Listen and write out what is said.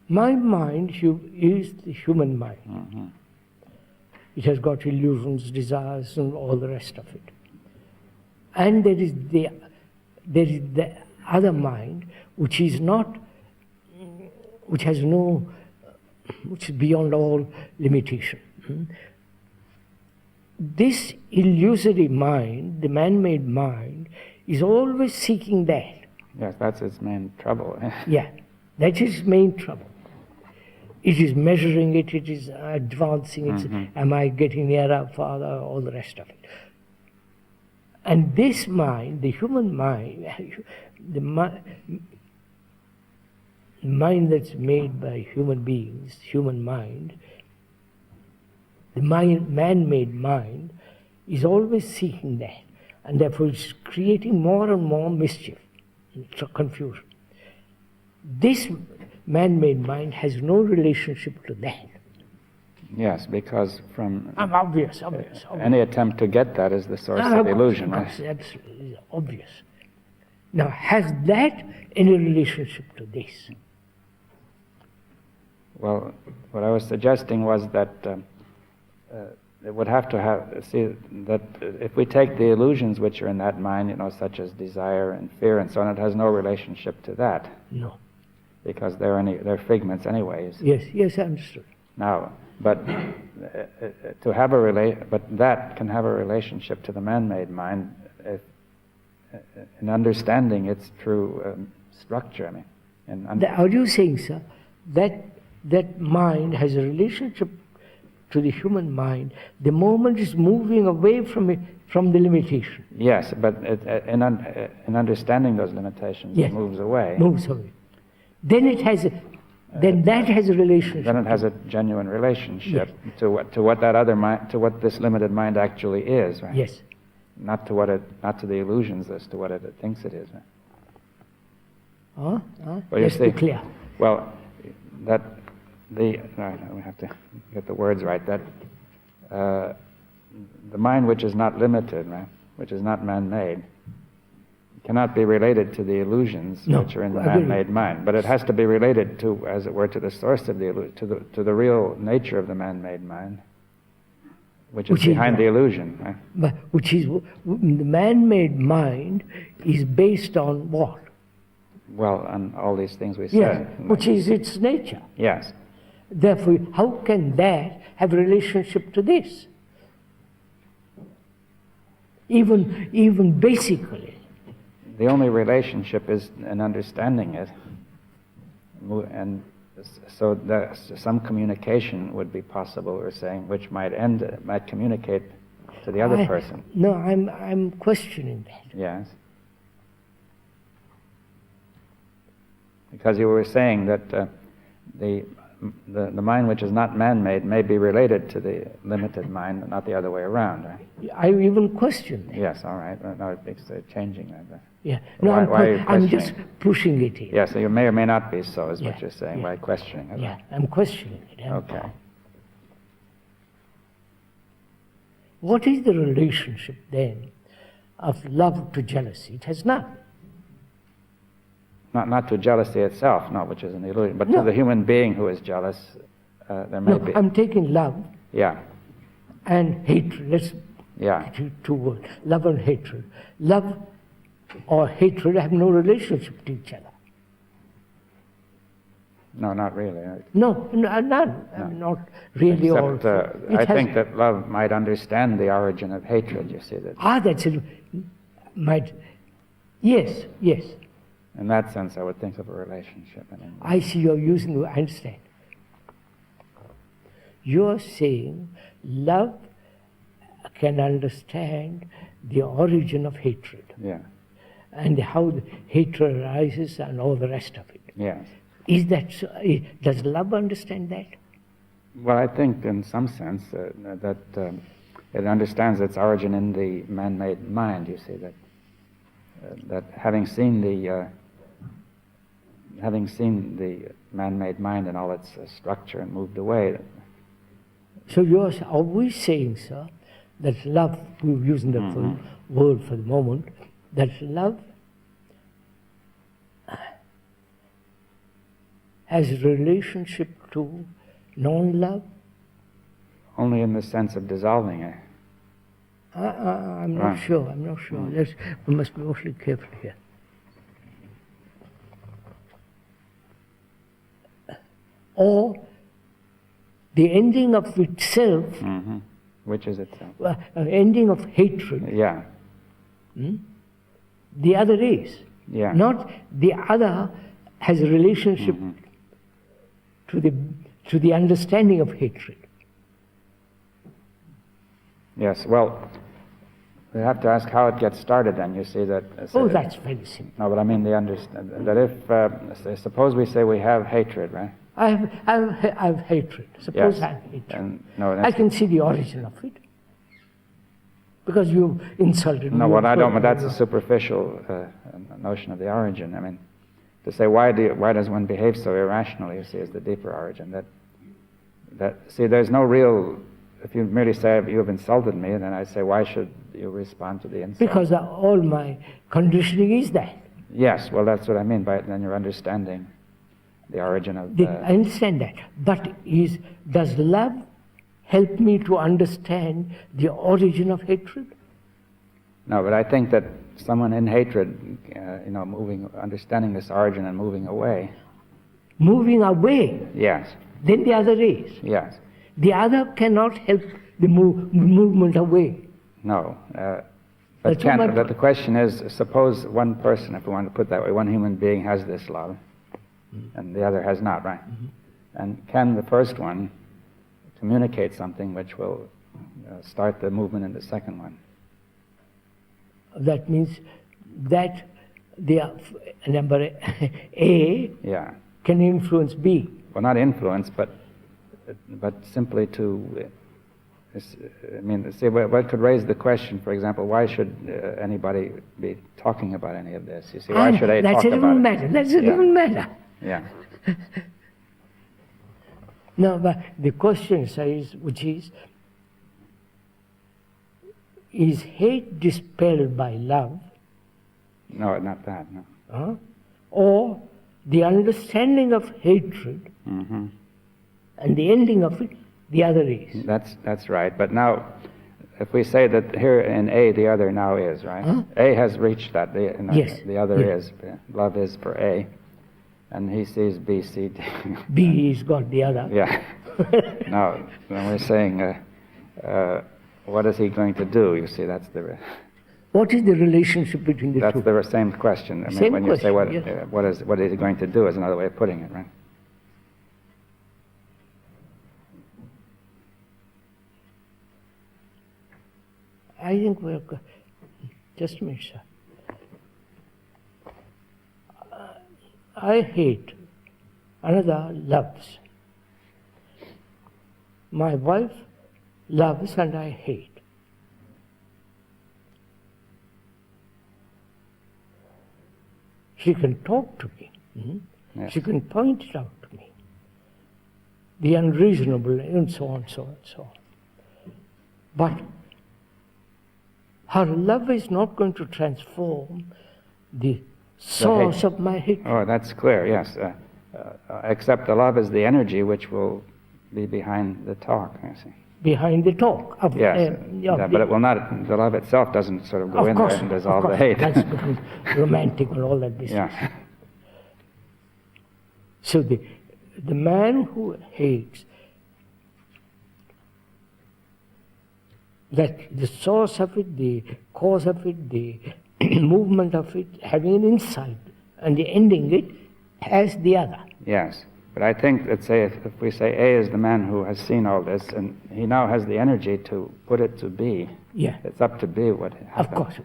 My mind is the human mind. Mm-hmm. It has got illusions, desires, and all the rest of it. And there is the other mind, which is not, which has no, which is beyond all limitation. This illusory mind, the man-made mind, is always seeking that. Yes, that's its main trouble. Yeah, that is main trouble. It is measuring it, it is advancing it, am I getting nearer, farther, all the rest of it. And this mind, the human mind, the mind that's made by human beings, human mind, the man-made mind is always seeking that. And therefore it's creating more and more mischief, confusion. This man-made mind has no relationship to that. Yes, because from Obvious. any attempt to get that is the source of illusion, right? Absolutely obvious. Now, has that any relationship to this? Well, what I was suggesting was that it would have to have, see, that if we take the illusions which are in that mind, such as desire and fear and so on, it has no relationship to that. No. Because they're figments anyways. Yes, I understood. Now, but but that can have a relationship to the man-made mind in understanding its true structure. Are you saying, sir, that mind has a relationship to the human mind the moment it's moving away from the limitation? Yes, but in understanding those limitations, yes. It moves away. Moves away. Then it has that has a relationship. Then it has a genuine relationship to what that other mind, to what this limited mind actually is, right? Yes. Not to the illusions as to what it thinks it is. Well, let's be clear. Well, we have to get the words right. That the mind which is not limited, right, which is not man-made, cannot be related to the illusions which are in the man-made mind, but it has to be related to, as it were, to the source of to the real nature of the man-made mind, which is behind the illusion. Right? But the man-made mind is based on what? Well, on all these things we said. Yes, which is its nature. Yes. Therefore, how can that have a relationship to this? Even basically. The only relationship is in understanding it, and so that some communication would be possible, we're saying, which might communicate to the other person. No, I'm questioning that. Yes. Because you were saying that the mind which is not man-made may be related to the limited mind, and not the other way around, right? I even question that. Yes, all right. No, it's changing that. Yeah. No, I'm just pushing it here. Yes, so you may or may not be so, is what you're saying, by questioning it. Yeah, I'm questioning it. Okay. What is the relationship then of love to jealousy? It has none. Not to jealousy itself, no, which is an illusion, but to the human being who is jealous, there may be. I'm taking love. Yeah. And hatred. Let's two words. Love and hatred. Love or hatred have no relationship to each other. No, not really. No, none. No. Not really. Except, I think that love might understand the origin of hatred, you see. That's it. Yes. In that sense, I would think of a relationship. I see you're using the word, I understand. You're saying love can understand the origin of hatred. Yeah. And how the hatred arises and all the rest of it. Yes. Is that so? Does love understand that? Well, I think in some sense that it understands its origin in the man-made mind, you see, that having seen the man-made mind and all its structure and moved away. So are we saying, sir, that love, we're using the word for the moment, that love has relationship to non-love? Only in the sense of dissolving it. I'm not sure. I'm not sure. We must be awfully careful here. Or the ending of itself, Mm-hmm. Which is itself. Ending of hatred. Yeah. The other is. Yeah. Not the other has a relationship to the understanding of hatred. Yes. Well, we have to ask how it gets started. Then you see that. That's very simple. No, but I mean that if suppose we say we have hatred, right? I have hatred. Suppose Yes. I have hatred. And, no, I can see the origin of it. Because you insulted me. No, what I don't. But that's a superficial notion of the origin. I mean, to say why does one behave so irrationally? You see, is the deeper origin. See, there's no real. If you merely say you have insulted me, then I say why should you respond to the insult? Because all my conditioning is that. Yes. Well, that's what I mean by it. Then you're understanding the origin of. I understand that. But does love help me to understand the origin of hatred? No, but I think that someone in hatred, understanding this origin and moving away. Moving away. Yes. Then the other is. Yes. The other cannot help the movement away. No. But the question is, suppose one person, if we want to put it that way, one human being has this love, and the other has not, right? Mm-hmm. And can the first one communicate something which will start the movement in the second one? That means that the number A can influence B. Well, not influence, but simply to. See, what could raise the question, for example, why should anybody be talking about any of this? You see, why should I talk about it? That's a different matter. Yeah. No, but the question says, which is hate dispelled by love? No, not that, no. Or the understanding of hatred and the ending of it, the other is. That's right. But now, if we say that here in A, the other now is, right? A has reached that. Yes. The other is. Love is for A. And he sees B, C, D. B is got the other. Yeah. Now, when we're saying, what is he going to do? You see, that's the... What is the relationship between the two? That's the same question. I mean, when you say what is he going to do is another way of putting it, right? I think we're... Just a minute, sir. I hate, another loves. My wife loves and I hate. She can talk to me. Yes. She can point it out to me. The unreasonable and so on, so on, so on. But her love is not going to transform the source of my hatred. Oh, that's clear, yes. Except the love is the energy which will be behind the talk, I see. Behind the talk. Yes, but it will not, the love itself doesn't sort of go in there and dissolve the hate. That's because romantic and all that business. Yeah. So the man who hates, that the source of it, the cause of it, the movement of it, having an insight, and the ending it has the other. Yes, but I think that if we say A is the man who has seen all this, and he now has the energy to put it to B. Yeah. It's up to B what happens. Of course.